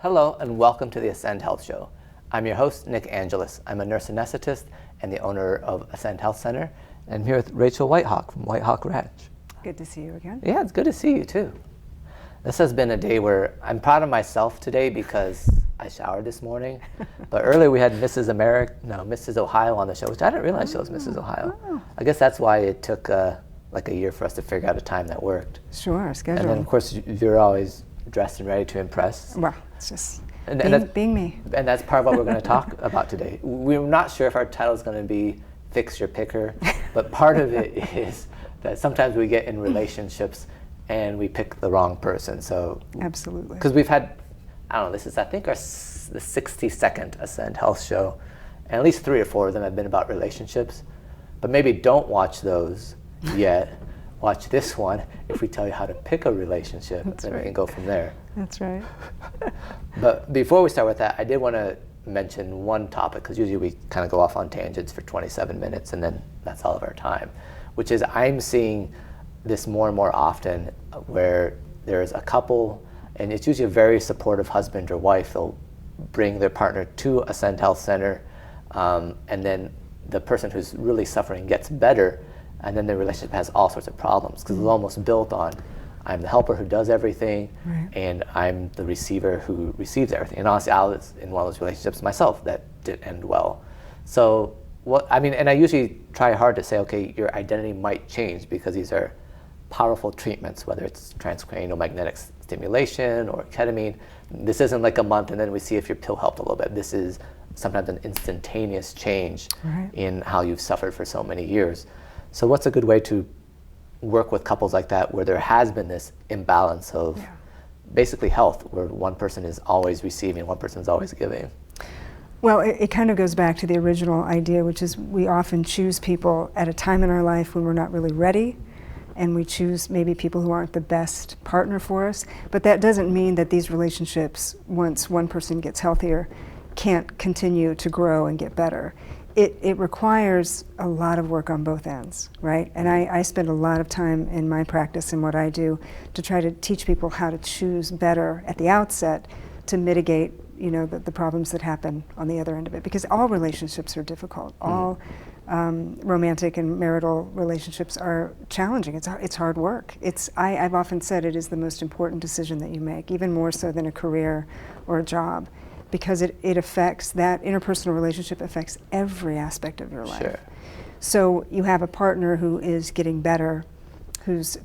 Hello and welcome to the Ascend Health Show. I'm your host, Nick Angelis. I'm a nurse anesthetist and the owner of Ascend Health Center. And I'm here with Rachel Whitehawk from Whitehawk Ranch. Good to see you again. Yeah, it's good to see you too. This has been a day where I'm proud of myself today because I showered this morning. But earlier we had Mrs. Ohio on the show, which I didn't realize she was Mrs. Ohio. Oh. I guess that's why it took like a year for us to figure out a time that worked. Sure, schedule. And then of course you're always dressed and ready to impress. Well, it's just being me. And that's part of what we're going to talk about today. We're not sure if our title is going to be Fix Your Picker, but part of it is that sometimes we get in relationships and we pick the wrong person. So absolutely. Because we've had, I don't know, this is I think the 62nd Ascend Health show, and at least 3 or 4 of them have been about relationships. But maybe don't watch those yet. Watch this one if we tell you how to pick a relationship. That's then right. We can go from there. That's right. But before we start with that, I did want to mention one topic, because usually we kind of go off on tangents for 27 minutes and then that's all of our time, which is I'm seeing this more and more often where there's a couple, and it's usually a very supportive husband or wife. They'll bring their partner to Ascend Health Center, and then the person who's really suffering gets better, and then the relationship has all sorts of problems because it's almost built on I'm the helper who does everything, right, and I'm the receiver who receives everything. And honestly, I was in one of those relationships myself that didn't end well. So and I usually try hard to say, okay, your identity might change because these are powerful treatments, whether it's transcranial magnetic stimulation or ketamine. This isn't like a month and then we see if your pill helped a little bit. This is sometimes an instantaneous change, right, in how you've suffered for so many years. So what's a good way to work with couples like that where there has been this imbalance of basically health, where one person is always receiving, one person is always giving? Well, it kind of goes back to the original idea, which is we often choose people at a time in our life when we're not really ready, and we choose maybe people who aren't the best partner for us. But that doesn't mean that these relationships, once one person gets healthier, can't continue to grow and get better. It requires a lot of work on both ends, right? And I spend a lot of time in my practice and what I do to try to teach people how to choose better at the outset to mitigate, the problems that happen on the other end of it. Because all relationships are difficult. All romantic and marital relationships are challenging. It's hard work. I've often said it is the most important decision that you make, even more so than a career or a job, because it affects, that interpersonal relationship affects every aspect of your life. Sure. So you have a partner who is getting better, whose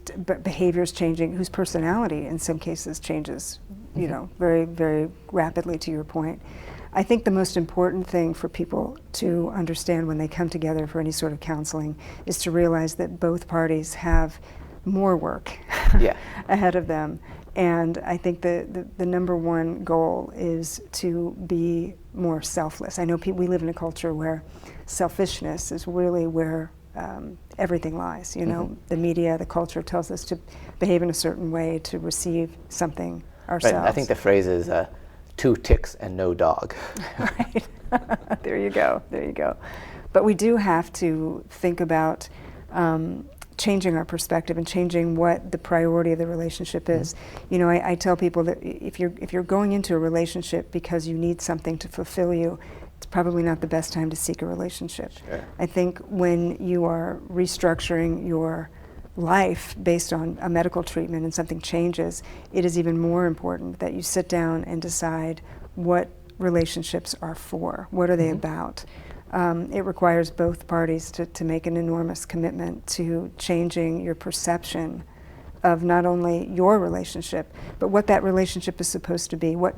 behavior is changing, whose personality in some cases changes, very, very rapidly, to your point. I think the most important thing for people to understand when they come together for any sort of counseling is to realize that both parties have more work ahead of them. And I think the number one goal is to be more selfless. I know we live in a culture where selfishness is really where everything lies. The media, the culture tells us to behave in a certain way to receive something ourselves. Right. I think the phrase is 2 ticks and no dog. Right. There you go. But we do have to think about changing our perspective and changing what the priority of the relationship is. I tell people that if you're going into a relationship because you need something to fulfill you, it's probably not the best time to seek a relationship. Sure. I think when you are restructuring your life based on a medical treatment and something changes, it is even more important that you sit down and decide what relationships are for. What are they about? It requires both parties to make an enormous commitment to changing your perception of not only your relationship, but what that relationship is supposed to be. What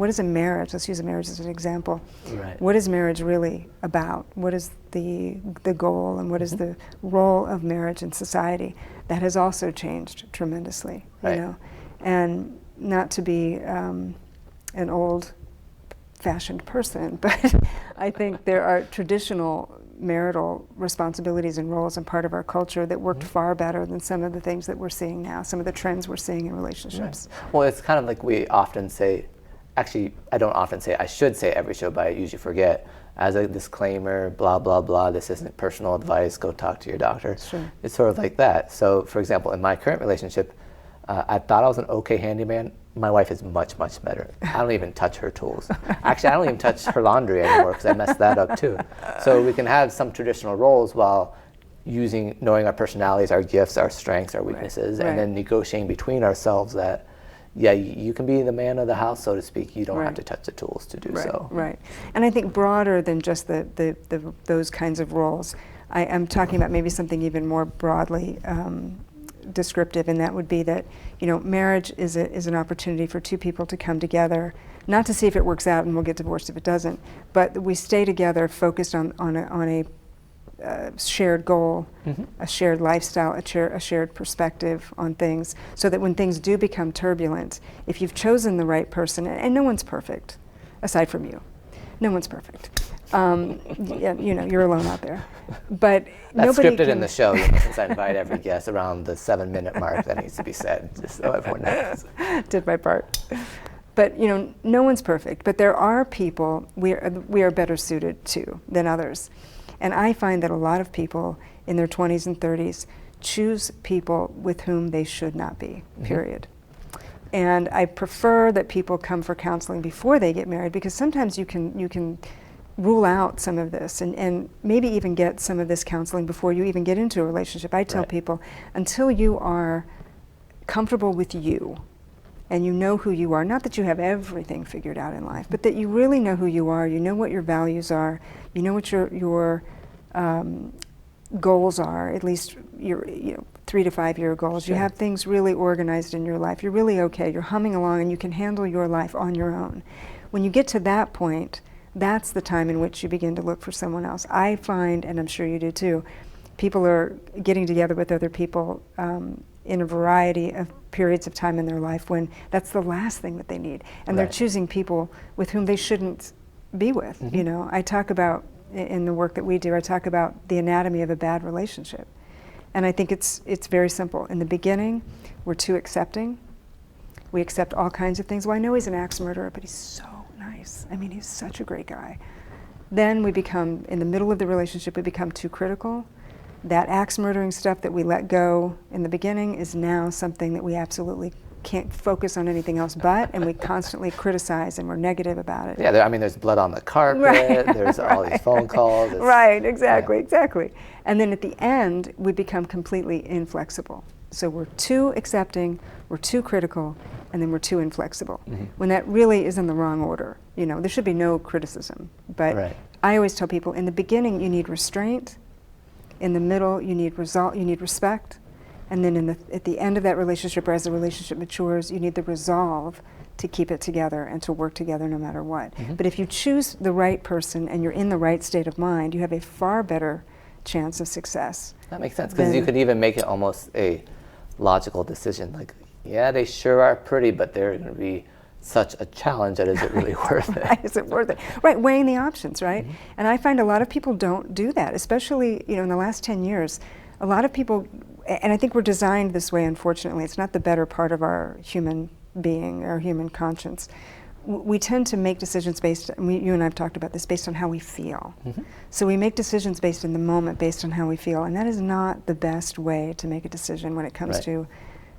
is a marriage? Let's use a marriage as an example. Right. What is marriage really about? What is the goal, and what is the role of marriage in society? That has also changed tremendously. Right. And not to be an old-fashioned person, but I think there are traditional marital responsibilities and roles and part of our culture that worked far better than some of the things that we're seeing now, some of the trends we're seeing in relationships. Right. Well, it's kind of like we often say, actually, I don't often say, I should say every show, but I usually forget, as a disclaimer, blah, blah, blah, this isn't personal advice, go talk to your doctor. Sure. It's sort of like that. So, for example, in my current relationship, I thought I was an okay handyman. my wife is much, much better. I don't even touch her tools. Actually, I don't even touch her laundry anymore because I messed that up too. So we can have some traditional roles while knowing our personalities, our gifts, our strengths, our weaknesses, and then negotiating between ourselves that, yeah, you can be the man of the house, so to speak. You don't have to touch the tools to do so. Right. And I think broader than just those kinds of roles, I'm talking about maybe something even more broadly descriptive, and that would be that, marriage is an opportunity for two people to come together, not to see if it works out and we'll get divorced if it doesn't, but we stay together focused on a shared goal, a shared lifestyle, a shared perspective on things, so that when things do become turbulent, if you've chosen the right person, and no one's perfect, aside from you, no one's perfect. You're alone out there. But that's nobody scripted in the show, since I invite every guest around the 7-minute mark. That needs to be said, just so everyone knows. Did my part. But no one's perfect. But there are people we are better suited to than others. And I find that a lot of people in their 20s and 30s choose people with whom they should not be, period. And I prefer that people come for counseling before they get married, because sometimes you can rule out some of this and maybe even get some of this counseling before you even get into a relationship. I tell people, until you are comfortable with you and you know who you are, not that you have everything figured out in life, but that you really know who you are, you know what your values are, you know what your goals are, at least your 3 to 5 year goals. Sure. You have things really organized in your life. You're really okay. You're humming along and you can handle your life on your own. When you get to that point, that's the time in which you begin to look for someone else. I find, and I'm sure you do too, people are getting together with other people in a variety of periods of time in their life when that's the last thing that they need. And they're choosing people with whom they shouldn't be with. I talk about, in the work that we do, I talk about the anatomy of a bad relationship. And I think it's very simple. In the beginning, we're too accepting. We accept all kinds of things. Well, I know he's an axe murderer, but he's so nice. I mean, he's such a great guy. Then we become, in the middle of the relationship, we become too critical. That axe murdering stuff that we let go in the beginning is now something that we absolutely can't focus on anything else but, and we constantly criticize and we're negative about it. Yeah, there's blood on the carpet, there's all these phone calls. Exactly. And then at the end, we become completely inflexible. So we're too accepting, we're too critical, and then we're too inflexible. When that really is in the wrong order. There should be no criticism. But I always tell people, in the beginning, you need restraint. In the middle, you need respect. And then at the end of that relationship, or as the relationship matures, you need the resolve to keep it together and to work together no matter what. But if you choose the right person and you're in the right state of mind, you have a far better chance of success. That makes sense, because you could even make it almost a logical decision. Like, yeah, they sure are pretty, but they're going to be such a challenge that is it really worth it? Is it worth it? Right, weighing the options, right? And I find a lot of people don't do that, especially in the last 10 years. A lot of people, and I think we're designed this way, unfortunately. It's not the better part of our human being, our human conscience. We tend to make decisions based, you and I have talked about this, based on how we feel. So we make decisions based in the moment, based on how we feel, and that is not the best way to make a decision when it comes to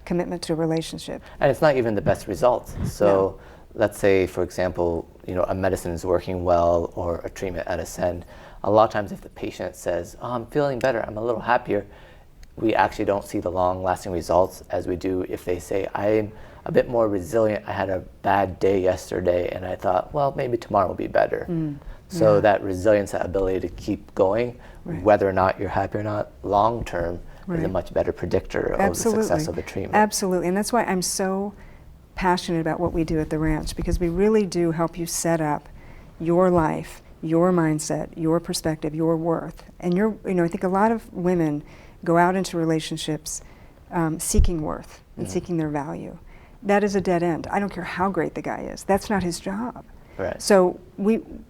commitment to a relationship. And it's not even the best results. So let's say, for example, a medicine is working well or a treatment at ascend. A lot of times if the patient says, oh, I'm feeling better, I'm a little happier, we actually don't see the long-lasting results as we do if they say, I'm a bit more resilient. I had a bad day yesterday and I thought, well, maybe tomorrow will be better. So that resilience, that ability to keep going, whether or not you're happy or not, long-term, is a much better predictor of the success of the treatment. Absolutely, and that's why I'm so passionate about what we do at the ranch, because we really do help you set up your life, your mindset, your perspective, your worth. And I think a lot of women go out into relationships seeking worth and seeking their value. That is a dead end. I don't care how great the guy is. That's not his job. So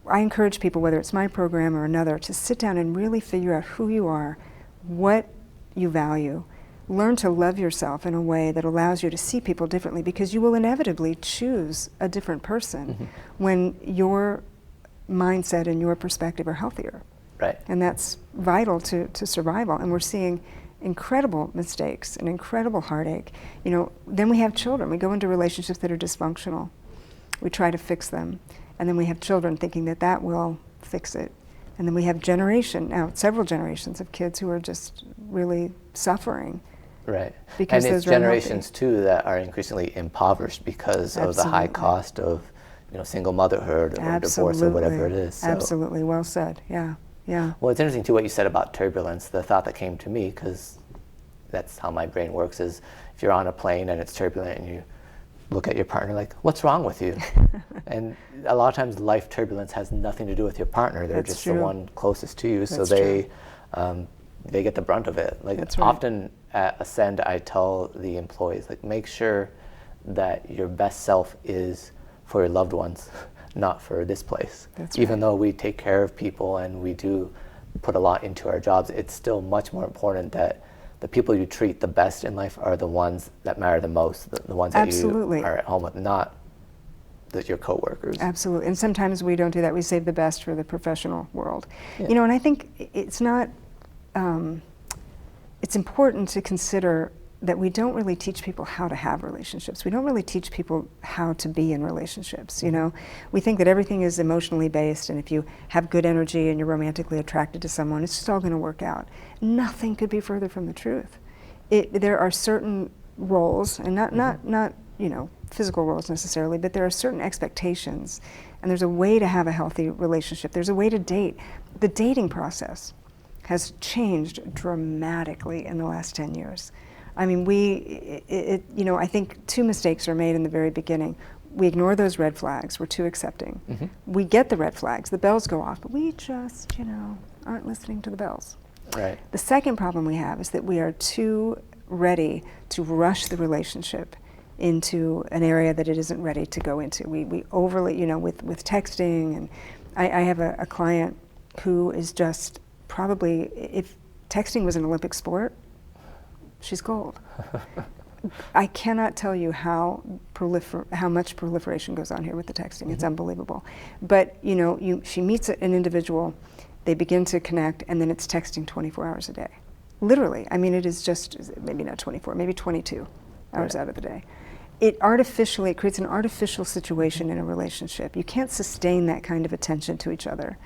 I encourage people, whether it's my program or another, to sit down and really figure out who you are, what you value. Learn to love yourself in a way that allows you to see people differently, because you will inevitably choose a different person when your mindset and your perspective are healthier. And that's vital to survival. And we're seeing incredible mistakes and incredible heartache. You know, then we have children. We go into relationships that are dysfunctional. We try to fix them. And then we have children thinking that that will fix it. And then we have several generations of kids who are just really suffering. Right. Because and it's those are generations too that are increasingly impoverished because of the high cost of, you know, single motherhood or divorce or whatever it is. So. Absolutely. Well said. Yeah. Yeah. Well, it's interesting too what you said about turbulence. The thought that came to me, because that's how my brain works, is if you're on a plane and it's turbulent and you look at your partner like, what's wrong with you? And a lot of times life turbulence has nothing to do with your partner. They're That's just true. the one closest to you. So That's they get the brunt of it. Like That's right. often at Ascend, I tell the employees, like, make sure that your best self is for your loved ones, not for this place. That's Even right. though we take care of people and we do put a lot into our jobs, it's still much more important that the people you treat the best in life are the ones that matter the most, the ones that Absolutely. you are at home with, not your coworkers. Absolutely. And sometimes we don't do that. We save the best for the professional world. Yeah. You know, and I think it's not, it's important to consider that we don't really teach people how to have relationships. We don't really teach people how to be in relationships, you know. We think that everything is emotionally based, and if you have good energy and you're romantically attracted to someone, it's just all going to work out. Nothing could be further from the truth. There are certain roles, and not you know, physical roles necessarily, but there are certain expectations, and there's a way to have a healthy relationship. There's a way to date. The dating process has changed dramatically in the last 10 years. I mean, you know, I think two mistakes are made in the very beginning. We ignore those red flags. We're too accepting. Mm-hmm. We get the red flags. The bells go off, but we just, you know, aren't listening to the bells. Right. The second problem we have is that we are too ready to rush the relationship into an area that it isn't ready to go into. We overly, you know, with texting, and I have a client who is just probably, if texting was an Olympic sport, she's gold. I cannot tell you how much proliferation goes on here with the texting. Mm-hmm. It's unbelievable. But you know, she meets an individual, they begin to connect, and then it's texting 24 hours a day. Literally. I mean, it is just, maybe not 24, maybe 22 hours out of the day. It creates an artificial situation in a relationship. You can't sustain that kind of attention to each other.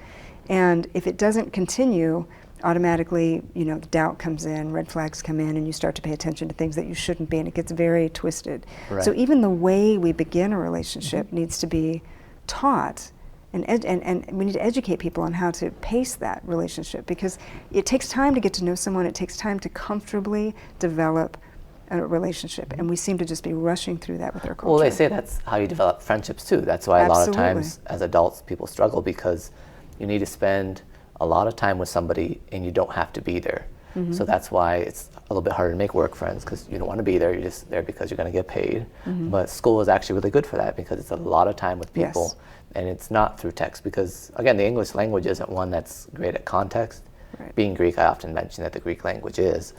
And if it doesn't continue, automatically, you know, the doubt comes in, red flags come in, and you start to pay attention to things that you shouldn't be, and it gets very twisted. Right. So even the way we begin a relationship mm-hmm. needs to be taught, and we need to educate people on how to pace that relationship, because it takes time to get to know someone, it takes time to comfortably develop a relationship, and we seem to just be rushing through that with our culture. Well, they say that's how you develop friendships too. That's why Absolutely. A lot of times as adults people struggle, because you need to spend a lot of time with somebody and you don't have to be there. Mm-hmm. So that's why it's a little bit harder to make work friends, because you don't want to be there, you're just there because you're going to get paid. Mm-hmm. But school is actually really good for that, because it's a lot of time with people. Yes. And it's not through text, because again, the English language isn't one that's great at context. Right. Being Greek, I often mention that the Greek language is.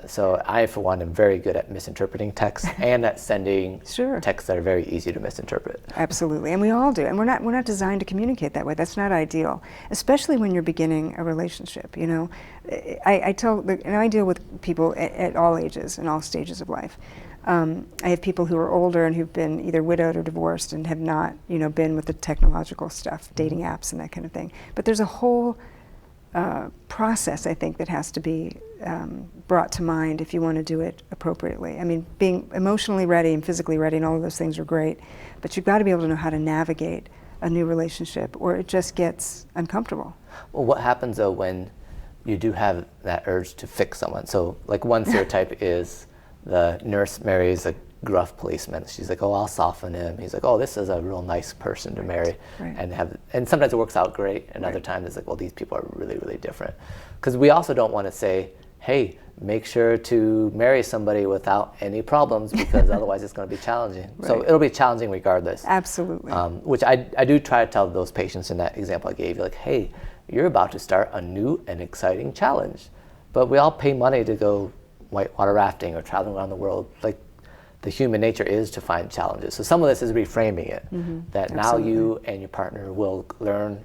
So I, for one, am very good at misinterpreting text and at sending sure. texts that are very easy to misinterpret. Absolutely, and we all do. And we're not designed to communicate that way. That's not ideal, especially when you're beginning a relationship. You know, I deal with people at all ages and all stages of life. I have people who are older and who've been either widowed or divorced and have not, you know, been with the technological stuff, dating apps and that kind of thing. But there's a whole process, I think, that has to be brought to mind if you want to do it appropriately. I mean, being emotionally ready and physically ready and all of those things are great, but you've got to be able to know how to navigate a new relationship, or it just gets uncomfortable. Well, what happens though when you do have that urge to fix someone? So, like, one stereotype is the nurse marries a gruff policeman. She's like, oh, I'll soften him. He's like, oh, this is a real nice person to marry. Right. And sometimes it works out great, and other times it's like, well, these people are really, really different. Because we also don't want to say, hey, make sure to marry somebody without any problems, because otherwise it's going to be challenging. Right. So it'll be challenging regardless. Absolutely. Which I do try to tell those patients in that example I gave you, like, hey, you're about to start a new and exciting challenge. But we all pay money to go whitewater rafting or traveling around the world. Like, the human nature is to find challenges. So some of this is reframing it, that Absolutely. Now you and your partner will learn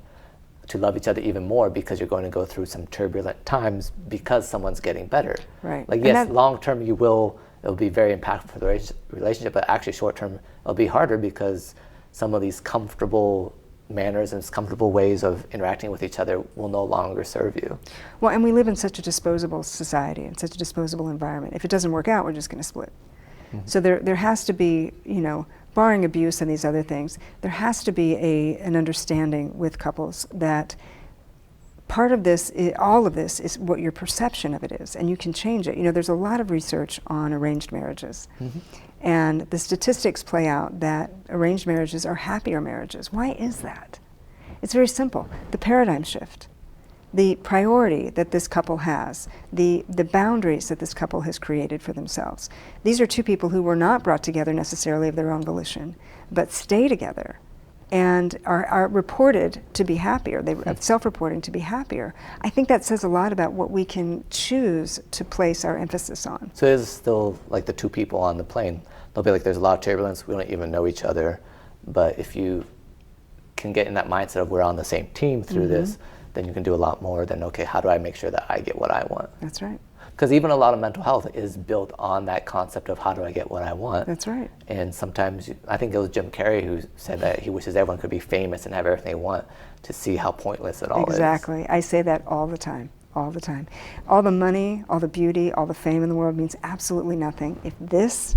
to love each other even more because you're going to go through some turbulent times because someone's getting better. Right. Like, yes, long term it'll be very impactful for the relationship, but actually short term it'll be harder because some of these comfortable manners and comfortable ways of interacting with each other will no longer serve you. Well, and we live in such a disposable society and such a disposable environment. If it doesn't work out, we're just going to split. So there has to be, barring abuse and these other things, there has to be an understanding with couples that part of this, all of this, is what your perception of it is, and you can change it. There's a lot of research on arranged marriages, and the statistics play out that arranged marriages are happier marriages. Why is that? It's very simple. The paradigm shift, the priority that this couple has, the boundaries that this couple has created for themselves. These are two people who were not brought together necessarily of their own volition, but stay together and are reported to be happier. They are self-reporting to be happier. I think that says a lot about what we can choose to place our emphasis on. So it's still like the two people on the plane. They'll be like, there's a lot of turbulence, we don't even know each other, but if you can get in that mindset of we're on the same team through this, then you can do a lot more than, okay, how do I make sure that I get what I want? That's right. Because even a lot of mental health is built on that concept of how do I get what I want. That's right. And sometimes, I think it was Jim Carrey who said that he wishes everyone could be famous and have everything they want to see how pointless it all is. Exactly. I say that all the time. All the time. All the money, all the beauty, all the fame in the world means absolutely nothing if this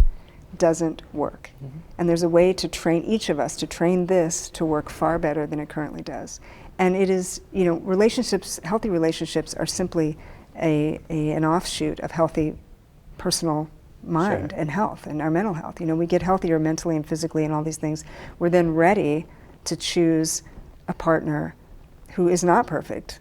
doesn't work. And there's a way to train each of us to train this to work far better than it currently does. And it is, relationships, healthy relationships are simply an offshoot of healthy personal mind and health and our mental health. We get healthier mentally and physically and all these things. We're then ready to choose a partner who is not perfect,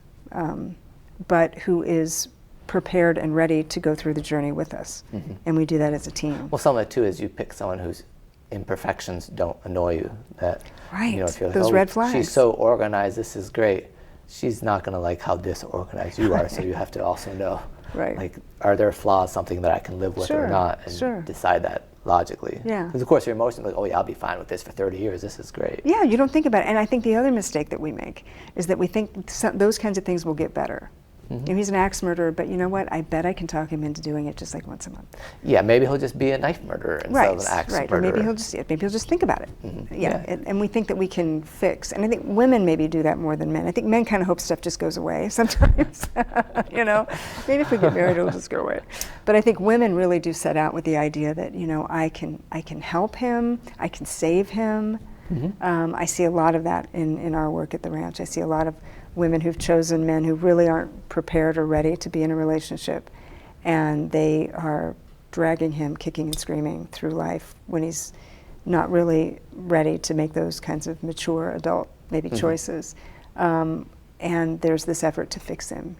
but who is prepared and ready to go through the journey with us. And we do that as a team. Well, some of it too is you pick someone whose imperfections don't annoy you. That, if you're like, those red flags. She's so organized, this is great. She's not going to like how disorganized you are, so you have to also know, like, are there flaws, something that I can live with or not, and decide that logically. Because of course your emotions like, oh yeah, I'll be fine with this for 30 years, this is great. Yeah, you don't think about it. And I think the other mistake that we make is that we think those kinds of things will get better. He's an axe murderer, but you know what? I bet I can talk him into doing it just like once a month. Yeah, maybe he'll just be a knife murderer instead of an axe murderer. Or maybe he'll just think about it. And we think that we can fix. And I think women maybe do that more than men. I think men kind of hope stuff just goes away sometimes. Maybe if we get married, it'll just go away. But I think women really do set out with the idea that I can help him, I can save him. I see a lot of that in our work at the ranch. I see a lot of women who've chosen men who really aren't prepared or ready to be in a relationship, and they are dragging him kicking and screaming through life when he's not really ready to make those kinds of mature adult choices. And there's this effort to fix him,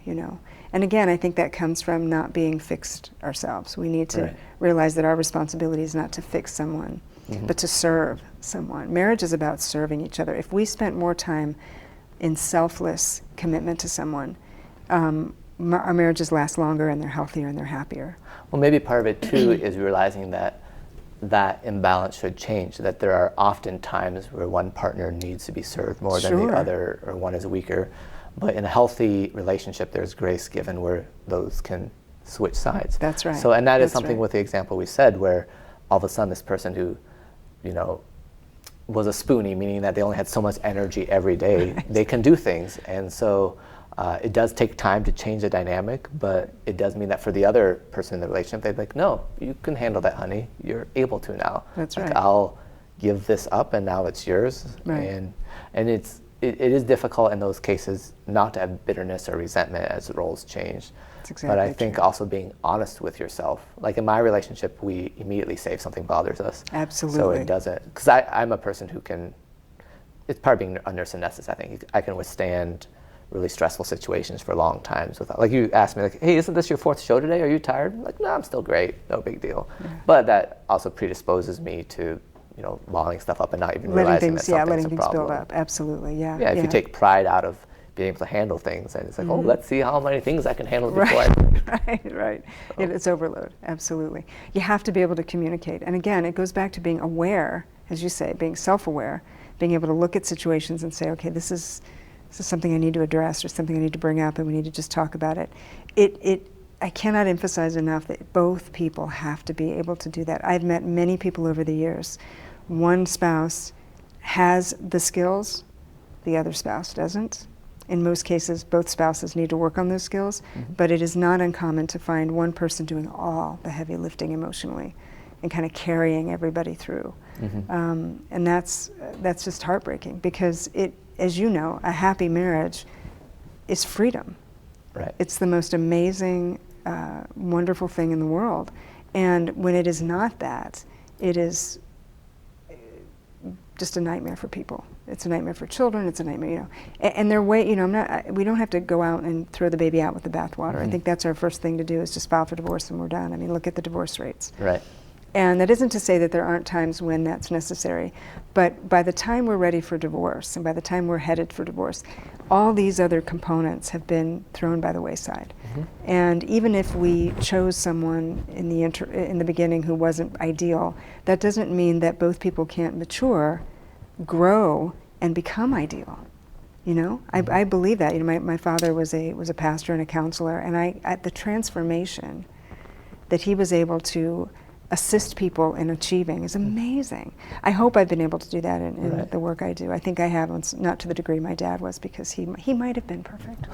And again, I think that comes from not being fixed ourselves. We need to realize that our responsibility is not to fix someone, but to serve someone. Marriage is about serving each other. If we spent more time in selfless commitment to someone, our marriages last longer and they're healthier and they're happier. Well, maybe part of it too is realizing that imbalance should change, that there are often times where one partner needs to be served more than the other, or one is weaker. But in a healthy relationship, there's grace given where those can switch sides. That's right. So, and that is something with the example we said, where all of a sudden this person who, was a Spoonie, meaning that they only had so much energy every day, they can do things. And so it does take time to change the dynamic, but it does mean that for the other person in the relationship, they're like, no, you can handle that, honey. You're able to now. That's like, right. I'll give this up and now it's yours. And it is difficult in those cases not to have bitterness or resentment as roles change. Exactly but I think also being honest with yourself. Like in my relationship, we immediately say if something bothers us. Absolutely. So it doesn't, because I'm a person who can, it's part of being a nurse anesthetist, I think. I can withstand really stressful situations for long times without, like you asked me, like, hey, isn't this your 4th show today? Are you tired? I'm like, no, I'm still great, no big deal. But that also predisposes me to, bottling stuff up and not even realizing that something's a problem. Letting things build up, absolutely, Yeah, if you take pride out of being able to handle things, and it's like, oh, let's see how many things I can handle before Right. It's overload, absolutely. You have to be able to communicate. And again, it goes back to being aware, as you say, being self-aware, being able to look at situations and say, okay, this is this is something I need to address or something I need to bring up and we need to just talk about it. I cannot emphasize enough that both people have to be able to do that. I've met many people over the years. One spouse has the skills, the other spouse doesn't. In most cases, both spouses need to work on those skills, but it is not uncommon to find one person doing all the heavy lifting emotionally and kind of carrying everybody through. And that's just heartbreaking because as you know, a happy marriage is freedom. Right. It's the most amazing, wonderful thing in the world. And when it is not that, it is just a nightmare for people. It's a nightmare for children. It's a nightmare, And they're we don't have to go out and throw the baby out with the bathwater. I think that's our first thing to do is just file for divorce and we're done. I mean, look at the divorce rates. Right. And that isn't to say that there aren't times when that's necessary, but by the time we're ready for divorce and by the time we're headed for divorce, all these other components have been thrown by the wayside. And even if we chose someone in the beginning who wasn't ideal, that doesn't mean that both people can't mature, grow, and become ideal. I believe that. My father was a pastor and a counselor, and the transformation that he was able to assist people in achieving is amazing. I hope I've been able to do that in the work I do. I think I have, not to the degree my dad was, because he might have been perfect.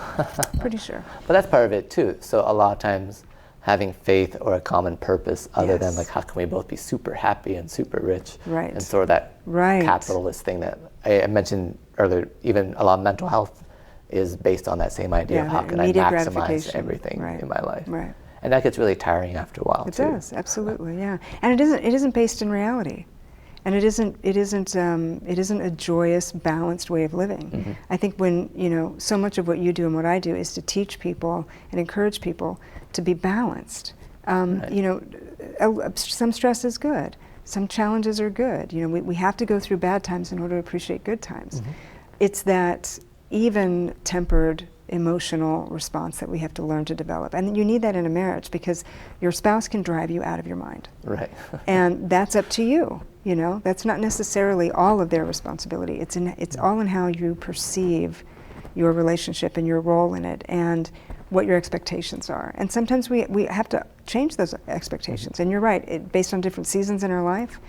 Pretty sure. But that's part of it too. So a lot of times having faith or a common purpose other than like how can we both be super happy and super rich, and sort of that capitalist thing that I mentioned earlier. Even a lot of mental health is based on that same idea of how can I maximize everything in my life. Right. And that gets really tiring after a while It too. does, absolutely, yeah. And it isn't based in reality, and it isn't a joyous, balanced way of living. I think when so much of what you do and what I do is to teach people and encourage people to be balanced. Some stress is good, some challenges are good. We have to go through bad times in order to appreciate good times. It's that even tempered emotional response that we have to learn to develop. And you need that in a marriage because your spouse can drive you out of your mind. Right. And that's up to you. That's not necessarily all of their responsibility. It's all in how you perceive your relationship and your role in it and what your expectations are. And sometimes we have to change those expectations. And you're right, based on different seasons in our life,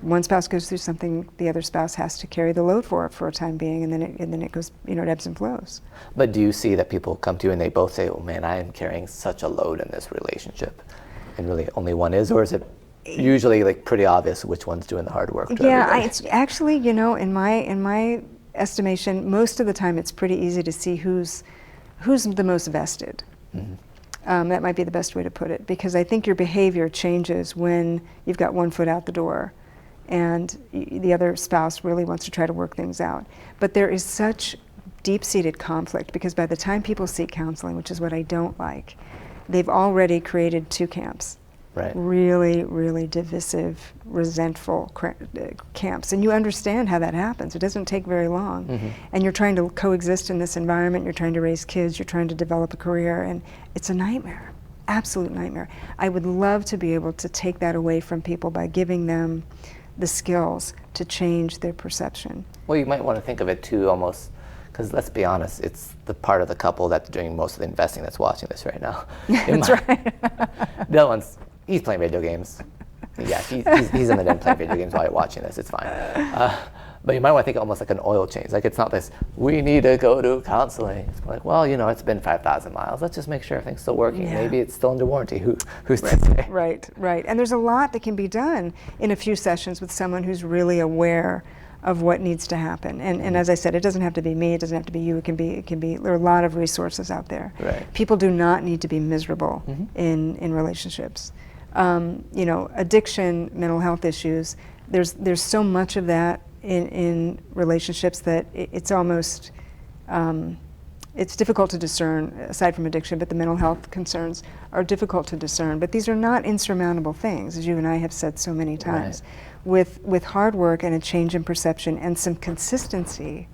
one spouse goes through something, the other spouse has to carry the load for it for a time being, and then it goes, it ebbs and flows. But do you see that people come to you and they both say, "Oh man, I am carrying such a load in this relationship," and really only one is, or is it usually like pretty obvious which one's doing the hard work? It's actually, in my estimation, most of the time it's pretty easy to see who's the most vested. That might be the best way to put it, because I think your behavior changes when you've got one foot out the door and the other spouse really wants to try to work things out. But there is such deep-seated conflict because by the time people seek counseling, which is what I don't like, they've already created two camps. Right. Really, really divisive, resentful camps. And you understand how that happens. It doesn't take very long. And you're trying to coexist in this environment, you're trying to raise kids, you're trying to develop a career, and it's a nightmare, absolute nightmare. I would love to be able to take that away from people by giving them the skills to change their perception. Well, you might want to think of it too almost, because let's be honest, it's the part of the couple that's doing most of the investing that's watching this right now. That's right. The other one's, he's playing video games. Yeah, he's in the den playing video games while you're watching this, it's fine. But you might want to think almost like an oil change. Like it's not this, we need to go to counseling. It's like, well, it's been 5,000 miles. Let's just make sure everything's still working. Yeah. Maybe it's still under warranty. Who's to say? Right. And there's a lot that can be done in a few sessions with someone who's really aware of what needs to happen. And as I said, it doesn't have to be me, it doesn't have to be you, it can be, there are a lot of resources out there. Right. People do not need to be miserable in relationships. Addiction, mental health issues, there's so much of that in relationships that it's almost, it's difficult to discern, aside from addiction, but the mental health concerns are difficult to discern. But these are not insurmountable things, as you and I have said so many times. Right. With hard work and a change in perception and some consistency,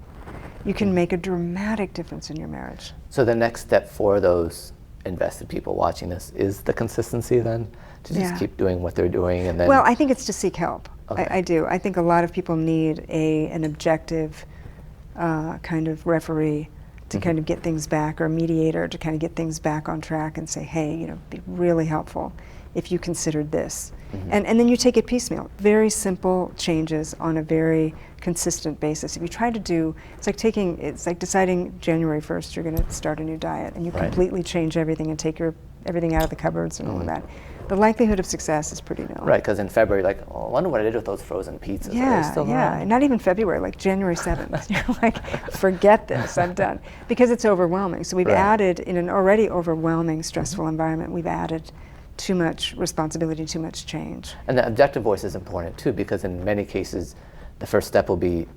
you can make a dramatic difference in your marriage. So the next step for those invested people watching this is the consistency then? To just keep doing what they're doing and then... Well, I think it's to seek help. Okay. I do. I think a lot of people need an objective kind of referee to kind of get things back, or a mediator to kind of get things back on track and say, hey, it'd be really helpful if you considered this. And then you take it piecemeal. Very simple changes on a very consistent basis. If you try to do, it's like deciding January 1st you're going to start a new diet, and you completely change everything and take everything out of the cupboards and all of that. The likelihood of success is pretty nil. Right, because in February, like, oh, I wonder what I did with those frozen pizzas. Yeah, Are they still yeah. around? Not even February, like January 7th. You're like, forget this, I'm done. Because it's overwhelming. So we've added, in an already overwhelming, stressful environment, we've added too much responsibility, too much change. And the objective voice is important too, because in many cases, the first step will be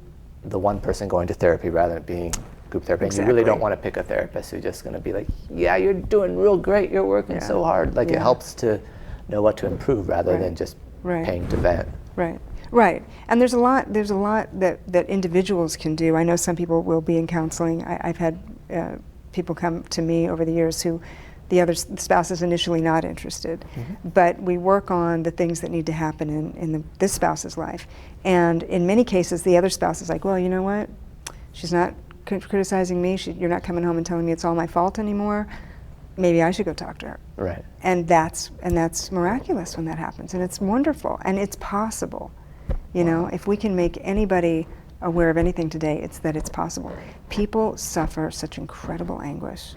the one person going to therapy rather than being group therapy. And you really don't want to pick a therapist who's just going to be like, yeah, you're doing real great, you're working so hard. Like, it helps to know what to improve rather than just paying to vent. Right. And there's a lot that individuals can do. I know some people will be in counseling. I've had people come to me over the years who the spouse is initially not interested, but we work on the things that need to happen in this spouse's life. And in many cases, the other spouse is like, well, you know what? She's not criticizing me. You're not coming home and telling me it's all my fault anymore. Maybe I should go talk to her. Right. And that's miraculous when that happens, and it's wonderful, and it's possible. You know, if we can make anybody aware of anything today, it's that it's possible. People suffer such incredible anguish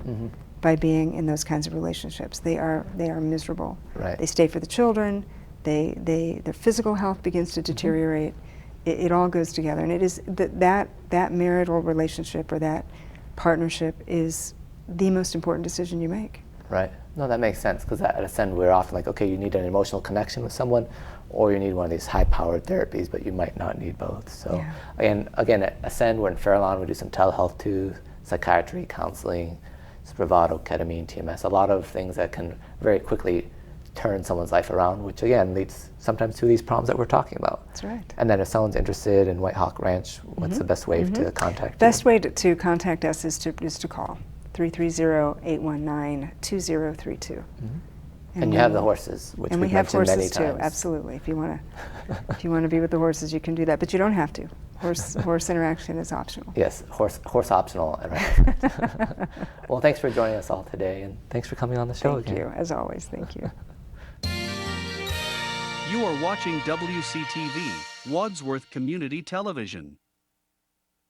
by being in those kinds of relationships. They are miserable. Right. They stay for the children. Their physical health begins to deteriorate. It all goes together, and it is that marital relationship or that partnership is the most important decision you make. Right. No, that makes sense, because at Ascend we're often like, okay, you need an emotional connection with someone, or you need one of these high-powered therapies, but you might not need both. So again, at Ascend we're in Fairlawn. We do some telehealth too, psychiatry, counseling, Spravato, ketamine, TMS, a lot of things that can very quickly turn someone's life around, which again leads sometimes to these problems that we're talking about. That's right. And then if someone's interested in Whitehawk Ranch, what's the best way to contact you? Best way to contact us is to call 330-819-2032. And you have the horses, which we've mentioned many times. And we have horses too, absolutely. If you want to be with the horses, you can do that, but you don't have to. Horse interaction is optional. Yes, horse optional. Well, thanks for joining us all today, and thanks for coming on the show again. Thank you, as always. Thank you. You are watching WCTV, Wadsworth Community Television.